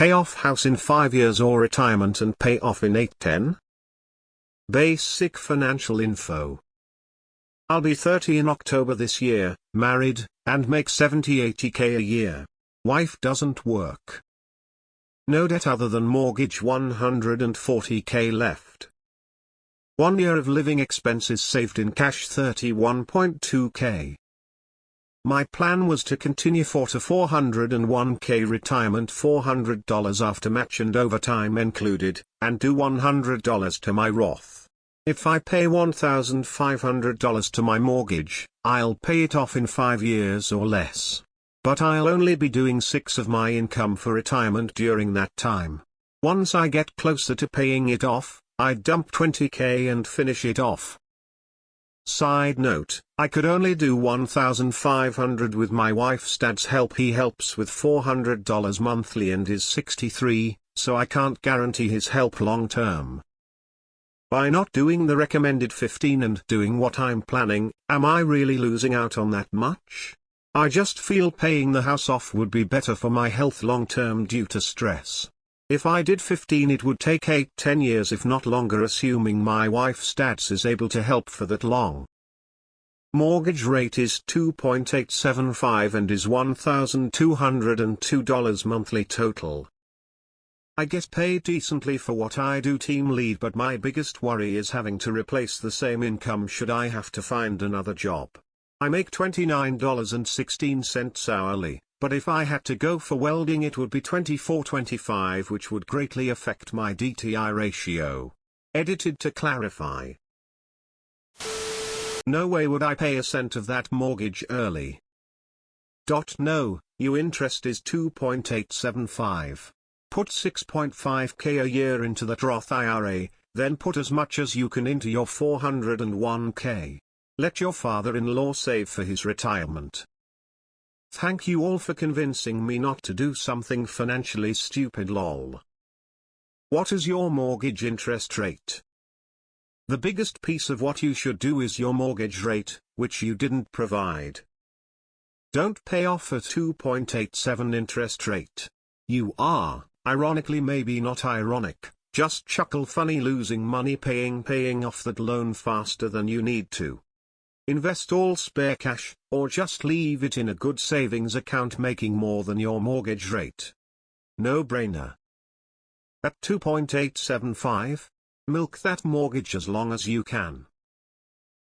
Pay off house in 5 years or retirement and pay off in 8-10? Basic financial info. I'll be 30 in October this year, married, and make 70-80k a year. Wife doesn't work. No debt other than mortgage, 140k left. 1 year of living expenses saved in cash, 31.2k. My plan was to continue for to 401k retirement, $400 after match and overtime included, and do $100 to my Roth. If I pay $1,500 to my mortgage, I'll pay it off in 5 years or less. But I'll only be doing 6 of my income for retirement during that time. Once I get closer to paying it off, I dump 20k and finish it off. Side note, I could only do $1,500 with my wife's dad's help. He helps with $400 monthly and is 63, so I can't guarantee his help long term. By not doing the recommended 15 and doing what I'm planning, am I really losing out on that much? I just feel paying the house off would be better for my health long term due to stress. If I did 15, it would take 8-10 years if not longer, assuming my wife's dad is able to help for that long. Mortgage rate is 2.875 and is $1,202 monthly total. I get paid decently for what I do, team lead, but my biggest worry is having to replace the same income should I have to find another job. I make $29.16 hourly, but if I had to go for welding it would be $24.25, which would greatly affect my DTI ratio. Edited to clarify. No way would I pay a cent of that mortgage early. No, your interest is 2.875. Put 6.5k a year into that Roth IRA, then put as much as you can into your 401k. Let your father-in-law save for his retirement. Thank you all for convincing me not to do something financially stupid, lol. What is your mortgage interest rate? The biggest piece of what you should do is your mortgage rate, which you didn't provide. Don't pay off a 2.87 interest rate. You are, ironically, maybe not ironic, just chuckle funny losing money paying off that loan faster than you need to. Invest all spare cash, or just leave it in a good savings account making more than your mortgage rate. No brainer. At 2.875, milk that mortgage as long as you can.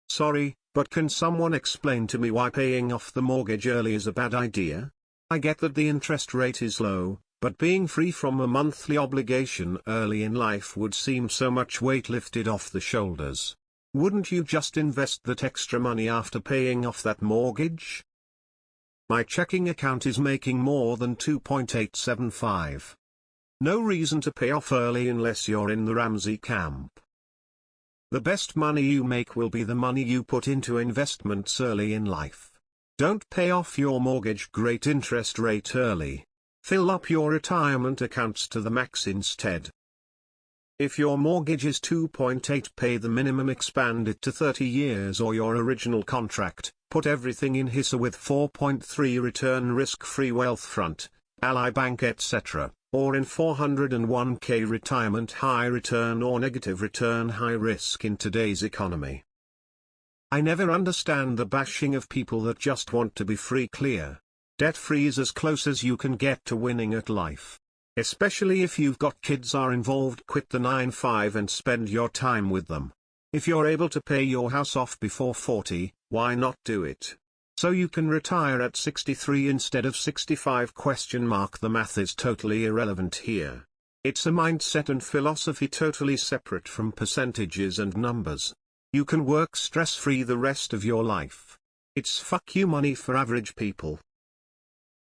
Sorry, but can someone explain to me why paying off the mortgage early is a bad idea? I get that the interest rate is low, but being free from a monthly obligation early in life would seem so much weight lifted off the shoulders. Wouldn't you just invest that extra money after paying off that mortgage? My checking account is making more than 2.875. No reason to pay off early unless you're in the Ramsey camp. The best money you make will be the money you put into investments early in life. Don't pay off your mortgage great interest rate early. Fill up your retirement accounts to the max instead. If your mortgage is 2.8, pay the minimum, expand it to 30 years or your original contract, put everything in HISA with 4.3 return risk-free Wealthfront, Ally Bank etc., or in 401k retirement high return or negative return high risk in today's economy. I never understand the bashing of people that just want to be free clear. Debt-free is as close as you can get to winning at life. Especially if you've got kids are involved, quit the 9-5 and spend your time with them. If you're able to pay your house off before 40, why not do it? So you can retire at 63 instead of 65? The math is totally irrelevant here. It's a mindset and philosophy totally separate from percentages and numbers. You can work stress-free the rest of your life. It's fuck you money for average people.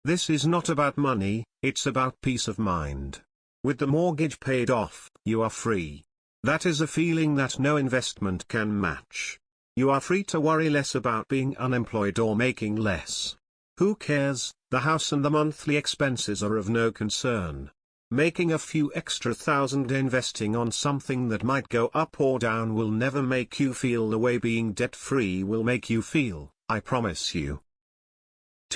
This is not about money, it's about peace of mind. With the mortgage paid off, you are free. That is a feeling that no investment can match. You are free to worry less about being unemployed or making less. Who cares? The house and the monthly expenses are of no concern. Making a few extra thousand investing on something that might go up or down will never make you feel the way being debt-free will make you feel, I promise you.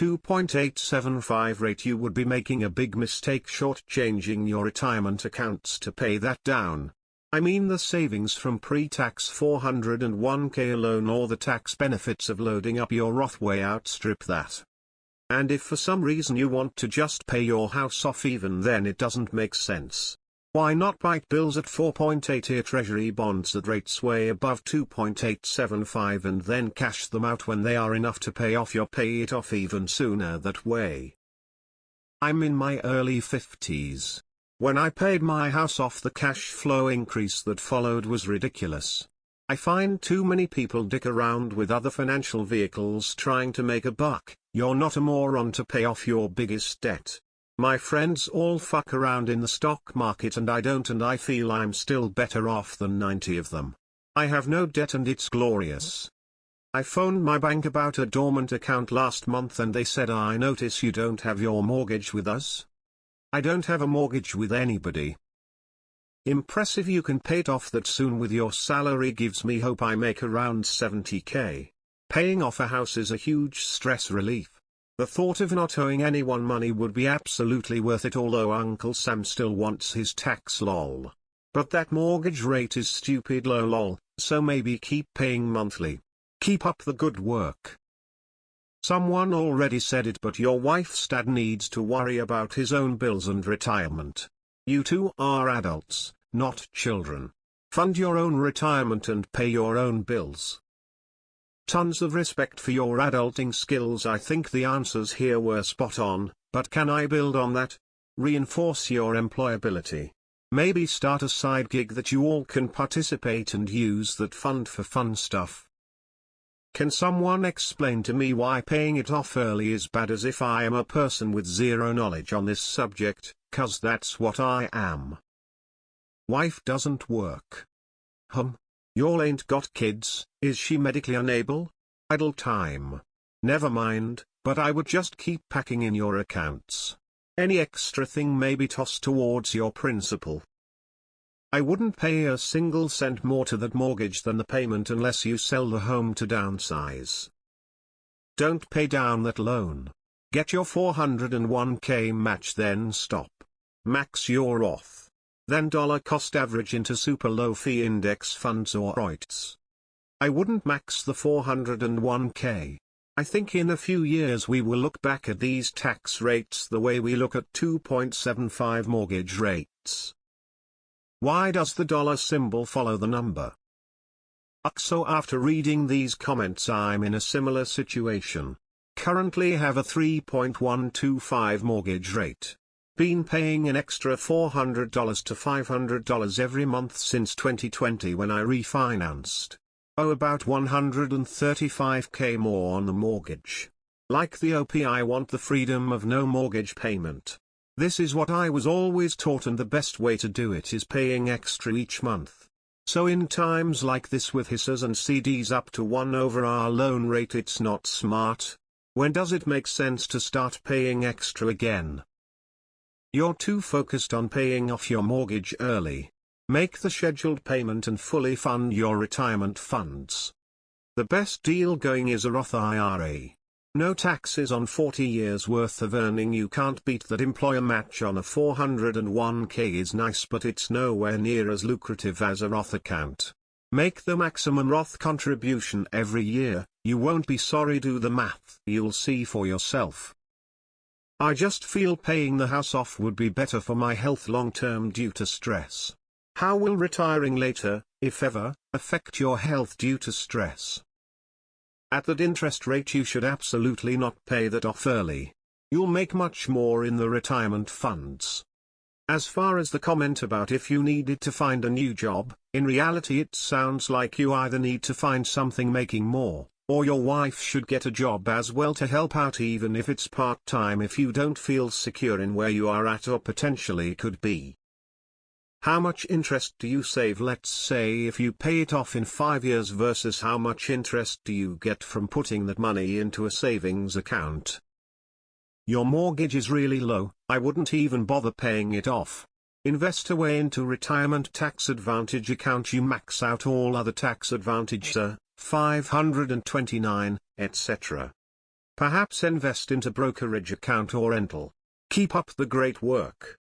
2.875 rate, you would be making a big mistake shortchanging your retirement accounts to pay that down. I mean the savings from pre-tax 401k alone, or the tax benefits of loading up your Roth way outstrip that. And if for some reason you want to just pay your house off, even then it doesn't make sense. Why not bite bills at 4.8-year Treasury bonds at rates way above 2.875 and then cash them out when they are enough to pay it off even sooner that way? I'm in my early 50s. When I paid my house off, the cash flow increase that followed was ridiculous. I find too many people dick around with other financial vehicles trying to make a buck. You're not a moron to pay off your biggest debt. My friends all fuck around in the stock market and I don't, and I feel I'm still better off than 90 of them. I have no debt and it's glorious. I phoned my bank about a dormant account last month and they said, "I notice you don't have your mortgage with us." I don't have a mortgage with anybody. Impressive you can pay it off that soon with your salary. Gives me hope. I make around 70k. Paying off a house is a huge stress relief. The thought of not owing anyone money would be absolutely worth it, although Uncle Sam still wants his tax lol. But that mortgage rate is stupid low lol, so maybe keep paying monthly. Keep up the good work. Someone already said it, but your wife's dad needs to worry about his own bills and retirement. You two are adults, not children. Fund your own retirement and pay your own bills. Tons of respect for your adulting skills. I think the answers here were spot on, but can I build on that? Reinforce your employability. Maybe start a side gig that you all can participate and use that fund for fun stuff. Can someone explain to me why paying it off early is bad, as if I am a person with zero knowledge on this subject, 'cause that's what I am. Wife doesn't work. Y'all ain't got kids, is she medically unable? Idle time. Never mind, but I would just keep packing in your accounts. Any extra thing may be tossed towards your principal. I wouldn't pay a single cent more to that mortgage than the payment unless you sell the home to downsize. Don't pay down that loan. Get your 401k match, then stop. Max your Roth. Then dollar cost average into super low fee index funds or REITs. I wouldn't max the 401k. I think in a few years we will look back at these tax rates the way we look at 2.75 mortgage rates. Why does the dollar symbol follow the number? So after reading these comments, I'm in a similar situation. Currently have a 3.125 mortgage rate. Been paying an extra $400 to $500 every month since 2020 when I refinanced. About 135k more on the mortgage. Like the OP, I want the freedom of no mortgage payment. This is what I was always taught, and the best way to do it is paying extra each month. So in times like this with HISAs and CDs up to 1 over our loan rate, it's not smart. When does it make sense to start paying extra again? You're too focused on paying off your mortgage early. Make the scheduled payment and fully fund your retirement funds. The best deal going is a Roth IRA. No taxes on 40 years worth of earning. You can't beat that. Employer match on a 401k is nice, but it's nowhere near as lucrative as a Roth account. Make the maximum Roth contribution every year. You won't be sorry. Do the math. You'll see for yourself. I just feel paying the house off would be better for my health long term due to stress. How will retiring later, if ever, affect your health due to stress? At that interest rate, you should absolutely not pay that off early. You'll make much more in the retirement funds. As far as the comment about if you needed to find a new job, in reality it sounds like you either need to find something making more, or your wife should get a job as well to help out, even if it's part-time, if you don't feel secure in where you are at or potentially could be. How much interest do you save? Let's say if you pay it off in 5 years versus how much interest do you get from putting that money into a savings account? Your mortgage is really low. I wouldn't even bother paying it off. Invest away into retirement tax advantage account. You max out all other tax advantages, 529, etc. Perhaps invest into brokerage account or rental. Keep up the great work.